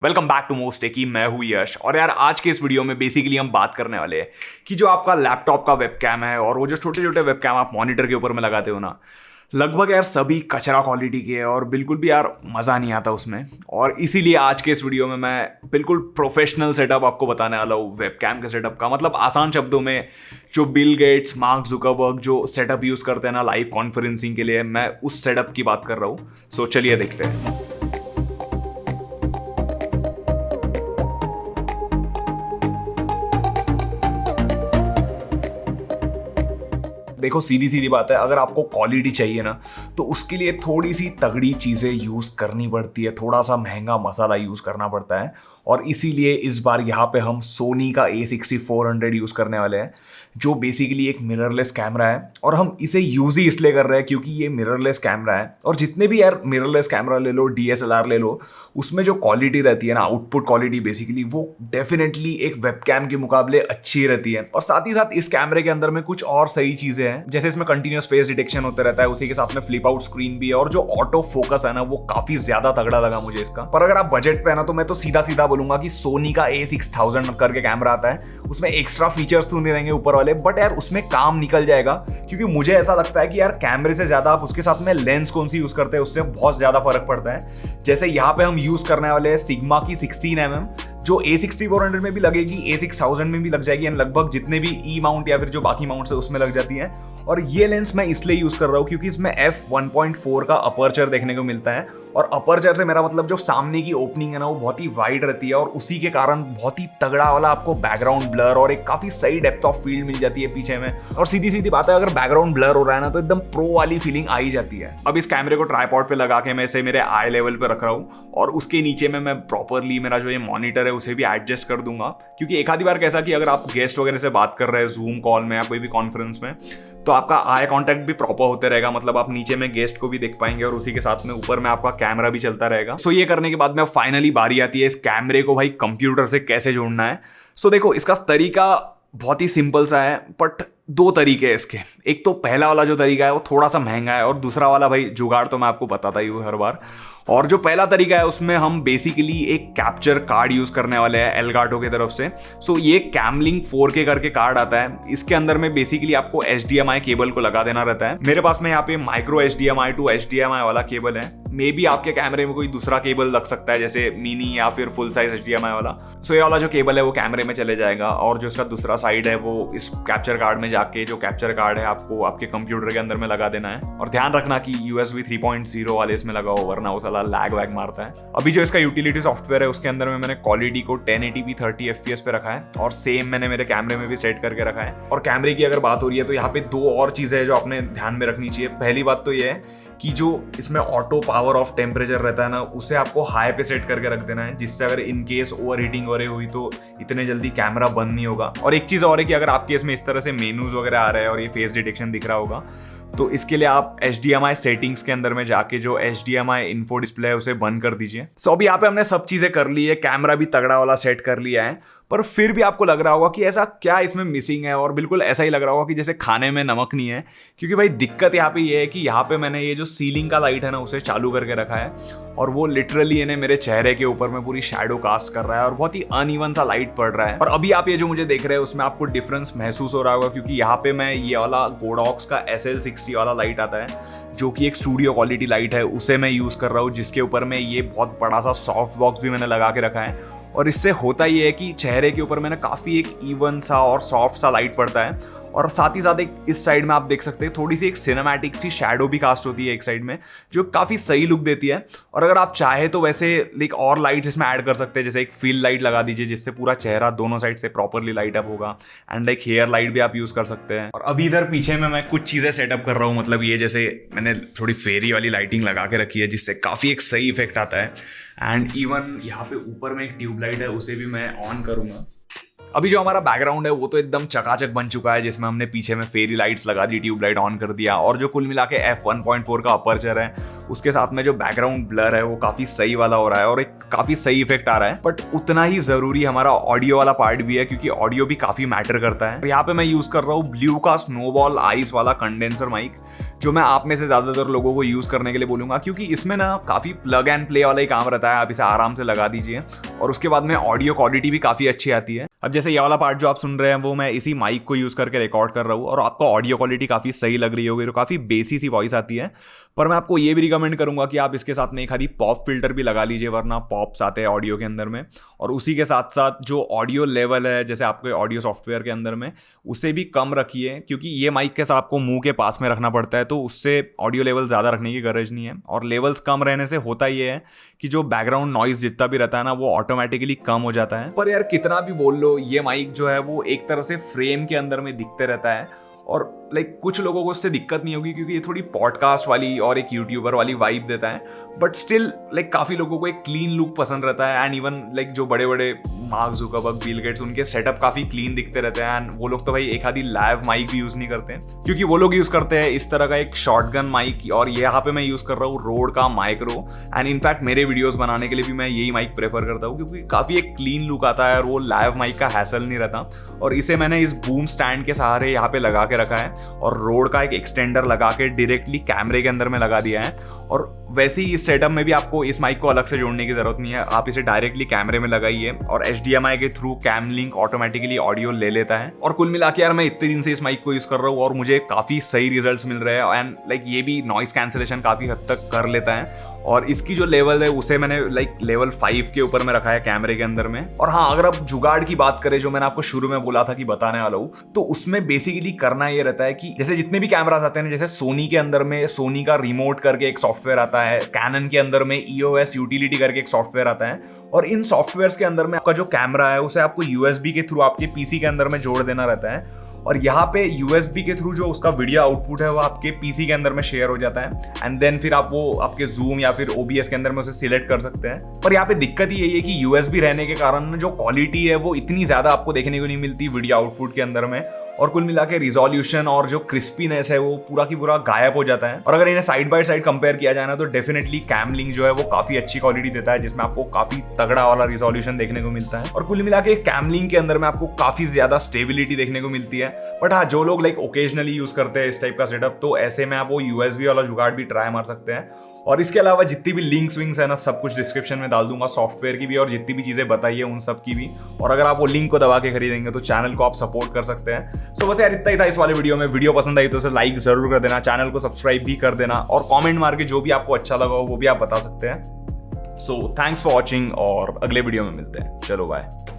Welcome back to most टेकी। मैं हूं यश। और यार आज के इस वीडियो में बेसिकली हम बात करने वाले हैं कि जो आपका लैपटॉप का वेबकैम है और वो जो छोटे छोटे वेबकैम आप मॉनिटर के ऊपर में लगाते हो ना, लगभग यार सभी कचरा क्वालिटी के है और बिल्कुल भी यार मज़ा नहीं आता उसमें। और इसीलिए आज के इस वीडियो में मैं बिल्कुल प्रोफेशनल सेटअप आपको बताने वाला हूँ वेबकैम के सेटअप का। मतलब आसान शब्दों में जो बिल गेट्स, मार्क जुकरबर्ग जो सेटअप यूज़ करते हैं ना लाइव कॉन्फ्रेंसिंग के लिए, मैं उस सेटअप की बात कर रहा हूँ। सो चलिए देखते हैं। देखो सीधी सीधी बात है, अगर आपको क्वालिटी चाहिए ना तो उसके लिए थोड़ी सी तगड़ी चीज़ें यूज़ करनी पड़ती है, थोड़ा सा महंगा मसाला यूज़ करना पड़ता है। और इसीलिए इस बार यहाँ पे हम सोनी का A6400 यूज़ करने वाले हैं, जो बेसिकली एक मिररलेस कैमरा है। और हम इसे यूज़ ही इसलिए कर रहे हैं क्योंकि ये मिररलेस कैमरा है। और जितने भी यार मिररलेस कैमरा ले लो, DSLR ले लो, उसमें जो क्वालिटी रहती है ना, आउटपुट क्वालिटी बेसिकली, वो डेफिनेटली एक वेबकैम के मुकाबले अच्छी रहती है। और साथ ही साथ इस कैमरे के अंदर में कुछ और सही चीज़ें हैं, जैसे इसमें कंटिन्यूस फेस डिटेक्शन होता रहता है, उसी के साथ में फ्लिप आउट स्क्रीन भी है, और जो ऑटो फोकस है ना वो काफी ज्यादा तगड़ा लगा मुझे इसका। पर अगर आप बजट पे है ना तो मैं तो सीधा सीधा बोलूंगा कि सोनी का A6000 करके कैमरा आता है, उसमें एक्स्ट्रा फीचर्स तो नहीं रहेंगे ऊपर वाले, बट यार उसमें काम निकल जाएगा। क्योंकि मुझे ऐसा लगता है कि यार कैमरे से ज्यादा आप उसके साथ में लेंस कौन सी यूज करते हैं उससे बहुत ज्यादा फर्क पड़ता है। जैसे यहाँ पे हम यूज करने वाले हैं सिग्मा की 16mm, जो A6400 में भी लगेगी, A6000 में भी लग जाएगी, एंड लगभग जितने भी ई माउंट या फिर जो बाकी माउंट्स है उसमें लग जाती है। और ये लेंस मैं इसलिए यूज कर रहा हूँ क्योंकि इसमें f1.4 का अपर्चर देखने को मिलता है। और अपर्चर से मेरा मतलब जो सामने की ओपनिंग है ना वो बहुत ही वाइड रहती है, और उसी के कारण बहुत ही तगड़ा वाला आपको बैकग्राउंड ब्लर और एक काफी सही डेप्थ ऑफ फील्ड मिल जाती है पीछे में। और सीधी सीधी बात है, अगर बैकग्राउंड ब्लर हो रहा है ना तो एकदम प्रो वाली फीलिंग आ ही जाती है। अब इस कैमरे को ट्राइपॉड पे लगा के मैं इसे मेरे आई लेवल पे रख रहा हूँ, और उसके नीचे में मैं प्रॉपरली मेरा जो ये मॉनिटर है उसे भी एडजस्ट कर दूंगा। क्योंकि एक आधी बार कैसा कि अगर आप गेस्ट वगैरह से बात कर रहे हैं जूम कॉल में या कोई भी कॉन्फ्रेंस में, तो आपका आई कांटेक्ट भी प्रॉपर होते रहेगा। मतलब आप नीचे में गेस्ट को भी देख पाएंगे और उसी के साथ में ऊपर में आपका कैमरा भी चलता रहेगा। सो ये करने के बाद में फाइनली बारी आती है इस कैमरे को भाई कंप्यूटर से कैसे जोड़ना है। सो देखो इसका तरीका बहुत ही सिंपल सा है, बट दो तरीके हैं इसके। एक तो पहला वाला जो तरीका है वो थोड़ा सा महंगा है, और दूसरा वाला भाई जुगाड़ तो मैं आपको बताता ही हूँ हर बार। और जो पहला तरीका है उसमें हम बेसिकली एक कैप्चर कार्ड यूज करने वाले हैं एलगाटो की तरफ से। सो ये कैमलिंक 4K करके कार्ड आता है, इसके अंदर में बेसिकली आपको HDMI केबल को लगा देना रहता है। मेरे पास में यहाँ पे माइक्रो HDMI टू HDMI वाला केबल है, मे बी आपके कैमरे में कोई दूसरा केबल लग सकता है जैसे मिनी या फिर फुल साइज HDMI वाला। सो ये वाला जो केबल है वो कैमरे में चले जाएगा, और जो इसका दूसरा साइड है वो इस कैप्चर कार्ड में जाके जो कैप्चर कार्ड है आपको आपके कंप्यूटर के अंदर में लगा देना है। और ध्यान रखना कि USB 3.0 वाले इसमें लगा हो, वरना वो साला लैग वैग मारता है। अभी जो इसका यूटिलिटी सॉफ्टवेयर है उसके अंदर में मैंने क्वालिटी को 1080p 30 FPS पे रखा है, और सेम मैंने मेरे कैमरे में भी सेट करके रखा है। और कैमरे की अगर बात हो रही है तो यहाँ पे दो और चीजें हैं जो आपने ध्यान में रखनी चाहिए। पहली बात तो ये है कि जो इसमें ऑटो पावर ऑफ टेम्परेचर रहता है ना, उसे आपको हाई पे सेट करके रख देना है, जिससे अगर इन केस ओवर हीटिंग हो रही हुई तो इतने जल्दी कैमरा बंद नहीं होगा। और एक चीज और है कि अगर आपके इसमें इस तरह से मेनूज वगैरह आ रहे हैं और ये फेस डिटेक्शन दिख रहा होगा, तो इसके लिए आप HDMI सेटिंग्स के अंदर में जाके जो HDMI इन्फो डिस्प्ले है उसे बंद कर दीजिए। सो अभी यहाँ पे हमने सब चीजें कर ली है, कैमरा भी तगड़ा वाला सेट कर लिया है, पर फिर भी आपको लग रहा होगा कि ऐसा क्या इसमें मिसिंग है, और बिल्कुल ऐसा ही लग रहा होगा कि जैसे खाने में नमक नहीं है। क्योंकि भाई दिक्कत यहाँ पे ये है कि यहाँ पे मैंने ये जो सीलिंग का लाइट है ना उसे चालू करके रखा है, और वो लिटरली इन्हें मेरे चेहरे के ऊपर में पूरी शैडो कास्ट कर रहा है, और बहुत ही अनइवन सा लाइट पड़ रहा है। और अभी आप ये जो मुझे देख रहे हैं उसमें आपको डिफरेंस महसूस हो रहा होगा, क्योंकि यहाँ पे मैं ये वाला गोडॉक्स का SL60 वाला लाइट आता है, जो कि एक स्टूडियो क्वालिटी लाइट है, उसे मैं यूज कर रहा हूँ, जिसके ऊपर में ये बहुत बड़ा सा सॉफ्ट बॉक्स भी मैंने लगा के रखा है। और इससे होता ये है कि चेहरे के ऊपर मैंने काफ़ी एक इवन सा और सॉफ्ट सा लाइट पड़ता है, और साथ ही साथ एक इस साइड में आप देख सकते हैं थोड़ी सी एक सिनेमैटिक सी शैडो भी कास्ट होती है एक साइड में, जो काफ़ी सही लुक देती है। और अगर आप चाहे तो वैसे लाइक और लाइट्स इसमें ऐड कर सकते हैं, जैसे एक फील लाइट लगा दीजिए जिससे पूरा चेहरा दोनों साइड से प्रॉपरली लाइट अप होगा, एंड लाइक हेयर लाइट भी आप यूज़ कर सकते हैं। और अभी इधर पीछे में मैं कुछ चीज़ें सेटअप कर रहा हूँ, मतलब ये जैसे मैंने थोड़ी फेरी वाली लाइटिंग लगा के रखी है जिससे काफ़ी एक सही इफेक्ट आता है। एंड इवन यहाँ पे ऊपर में एक ट्यूबलाइट है, उसे भी मैं ऑन करूँगा अभी जो हमारा बैकग्राउंड है वो तो एकदम चकाचक बन चुका है, जिसमें हमने पीछे में फेरी लाइट्स लगा दी, ट्यूब लाइट ऑन कर दिया, और जो कुल मिला के f1.4 का अपर्चर है उसके साथ में जो बैकग्राउंड ब्लर है वो काफी सही वाला हो रहा है और एक काफी सही इफेक्ट आ रहा है। बट उतना ही जरूरी हमारा ऑडियो वाला पार्ट भी है, क्योंकि ऑडियो भी काफी मैटर करता है। यहाँ पे मैं यूज कर रहा हूँ ब्लू का स्नोबॉल आइस वाला कंडेंसर माइक, जो मैं आप में से ज्यादातर लोगों को यूज करने के लिए बोलूंगा, क्योंकि इसमें ना काफी प्लग एंड प्ले वाला ही काम रहता है। आप इसे आराम से लगा दीजिए और उसके बाद में ऑडियो क्वालिटी भी काफी अच्छी आती है। अब जैसे ये वाला पार्ट जो आप सुन रहे हैं वो मैं इसी माइक को यूज करके रिकॉर्ड कर रहा हूँ और आपको ऑडियो क्वालिटी काफी सही लग रही होगी, तो काफी बेसी सी वॉइस आती है। पर मैं आपको ये भी रिकमेंड करूंगा कि आप इसके साथ में एक आधी पॉप फिल्टर भी लगा लीजिए, वरना पॉप्स आते हैं ऑडियो के अंदर में। और उसी के साथ साथ जो ऑडियो लेवल है जैसे आपके ऑडियो सॉफ्टवेयर के अंदर में, उसे भी कम रखिए, क्योंकि ये माइक के साथ आपको मुंह के पास में रखना पड़ता है, तो उससे ऑडियो लेवल ज़्यादा रखने की गरज नहीं है। और लेवल्स कम रहने से होता ये है कि जो बैकग्राउंड नॉइज जितना भी रहता है ना वो ऑटोमेटिकली कम हो जाता है। पर यार कितना भी बोल लो, ये माइक जो है वो एक तरह से फ्रेम के अंदर में दिखते रहता है और कुछ लोगों को उससे दिक्कत नहीं होगी, क्योंकि ये थोड़ी पॉडकास्ट वाली और एक यूट्यूबर वाली वाइब देता है। बट स्टिल काफ़ी लोगों को एक क्लीन लुक पसंद रहता है। एंड इवन जो बड़े बड़े मार्क जुकरबर्ग, बिल गेट्स, उनके सेटअप काफ़ी क्लीन दिखते रहते हैं। एंड वो लोग तो भाई एक आधी लाइव माइक भी यूज़ नहीं करते हैं, क्योंकि वो लोग यूज़ करते हैं इस तरह का एक शॉटगन माइक। और यहाँ पे मैं यूज़ कर रहा हूँ रोड का माइक्रो। एंड इनफैक्ट मेरे वीडियोज़ बनाने के लिए भी मैं यही माइक प्रेफर करता हूँ, क्योंकि काफ़ी एक क्लीन लुक आता है और वो लाइव माइक का हैसल नहीं रहता। और इसे मैंने इस बूम स्टैंड के सहारे यहाँ पे लगा के रखा है और रोड का एक एक्सटेंडर लगा के डायरेक्टली कैमरे के अंदर में लगा दिया है। और वैसे ही इस सेटअप में भी आपको इस माइक को अलग से जोड़ने की जरूरत नहीं है, आप इसे डायरेक्टली कैमरे में लगाइए और HDMI के through cam link automatically audio ले लेता है। और कुल मिला के यार मैं इतने दिन से इस माइक को यूज कर रहा हूँ और मुझे काफी सही रिजल्ट्स मिल रहे हैं। एंड ये भी नॉइस कैंसिलेशन काफी हद तक कर लेता है। और इसकी जो लेवल है उसे मैंने लेवल 5 के ऊपर में रखा है कैमरे के अंदर में। और हाँ, अगर आप जुगाड़ की बात करें, जो मैंने आपको शुरू में बोला था कि बताने वाला हूँ, तो उसमें बेसिकली करना ये रहता है कि जैसे जितने भी कैमरास आते हैं, जैसे सोनी के अंदर में सोनी का रिमोट करके एक सॉफ्टवेयर आता है, कैनन के अंदर में EOS यूटिलिटी करके एक सॉफ्टवेयर आता है। और इन सॉफ्टवेयर्स के अंदर में आपका जो कैमरा है उसे आपको USB के थ्रू आपके PC के अंदर में जोड़ देना रहता है। और यहाँ पे USB के थ्रू जो उसका वीडियो आउटपुट है वो आपके PC के अंदर में शेयर हो जाता है। एंड देन फिर आप वो आपके जूम या फिर OBS के अंदर में उसे सिलेक्ट कर सकते हैं। पर यहाँ पे दिक्कत यही है कि USB रहने के कारण जो क्वालिटी है वो इतनी ज्यादा आपको देखने को नहीं मिलती वीडियो आउटपुट के अंदर में। और कुल मिला के रिजोल्यूशन और जो क्रिस्पीनेस है वो पूरा की पूरा गायब हो जाता है। और अगर इन्हें साइड बाय साइड कंपेयर किया जाए ना, तो डेफिनेटली कैम लिंक जो है वो काफी अच्छी क्वालिटी देता है, जिसमें आपको काफी तगड़ा वाला रिजोल्यूशन देखने को मिलता है। और कुल मिला के कैम लिंक के अंदर में आपको काफी ज्यादा स्टेबिलिटी देखने को मिलती है। बट हाँ, जो लोग ओकेजनली यूज करते हैं इस टाइप का सेटअप, तो ऐसे में आप वो USB वाला जुगाड़ भी ट्राई मार सकते हैं। और इसके अलावा जितनी भी लिंक्स विंक्स है ना, सब कुछ डिस्क्रिप्शन में डाल दूंगा, सॉफ्टवेयर की भी और जितनी भी चीजें बताई है उन सब की भी। और अगर आप वो लिंक को दबा के खरीदेंगे तो चैनल को आप सपोर्ट कर सकते हैं। सो बस यार इतना ही था इस वाले वीडियो में। वीडियो पसंद आई तो उसे लाइक जरूर कर देना, चैनल को सब्सक्राइब भी कर देना और कॉमेंट मार के जो भी आपको अच्छा लगा हो वो भी आप बता सकते हैं। सो थैंक्स फॉर वॉचिंग और अगले वीडियो में मिलते हैं। चलो बाय।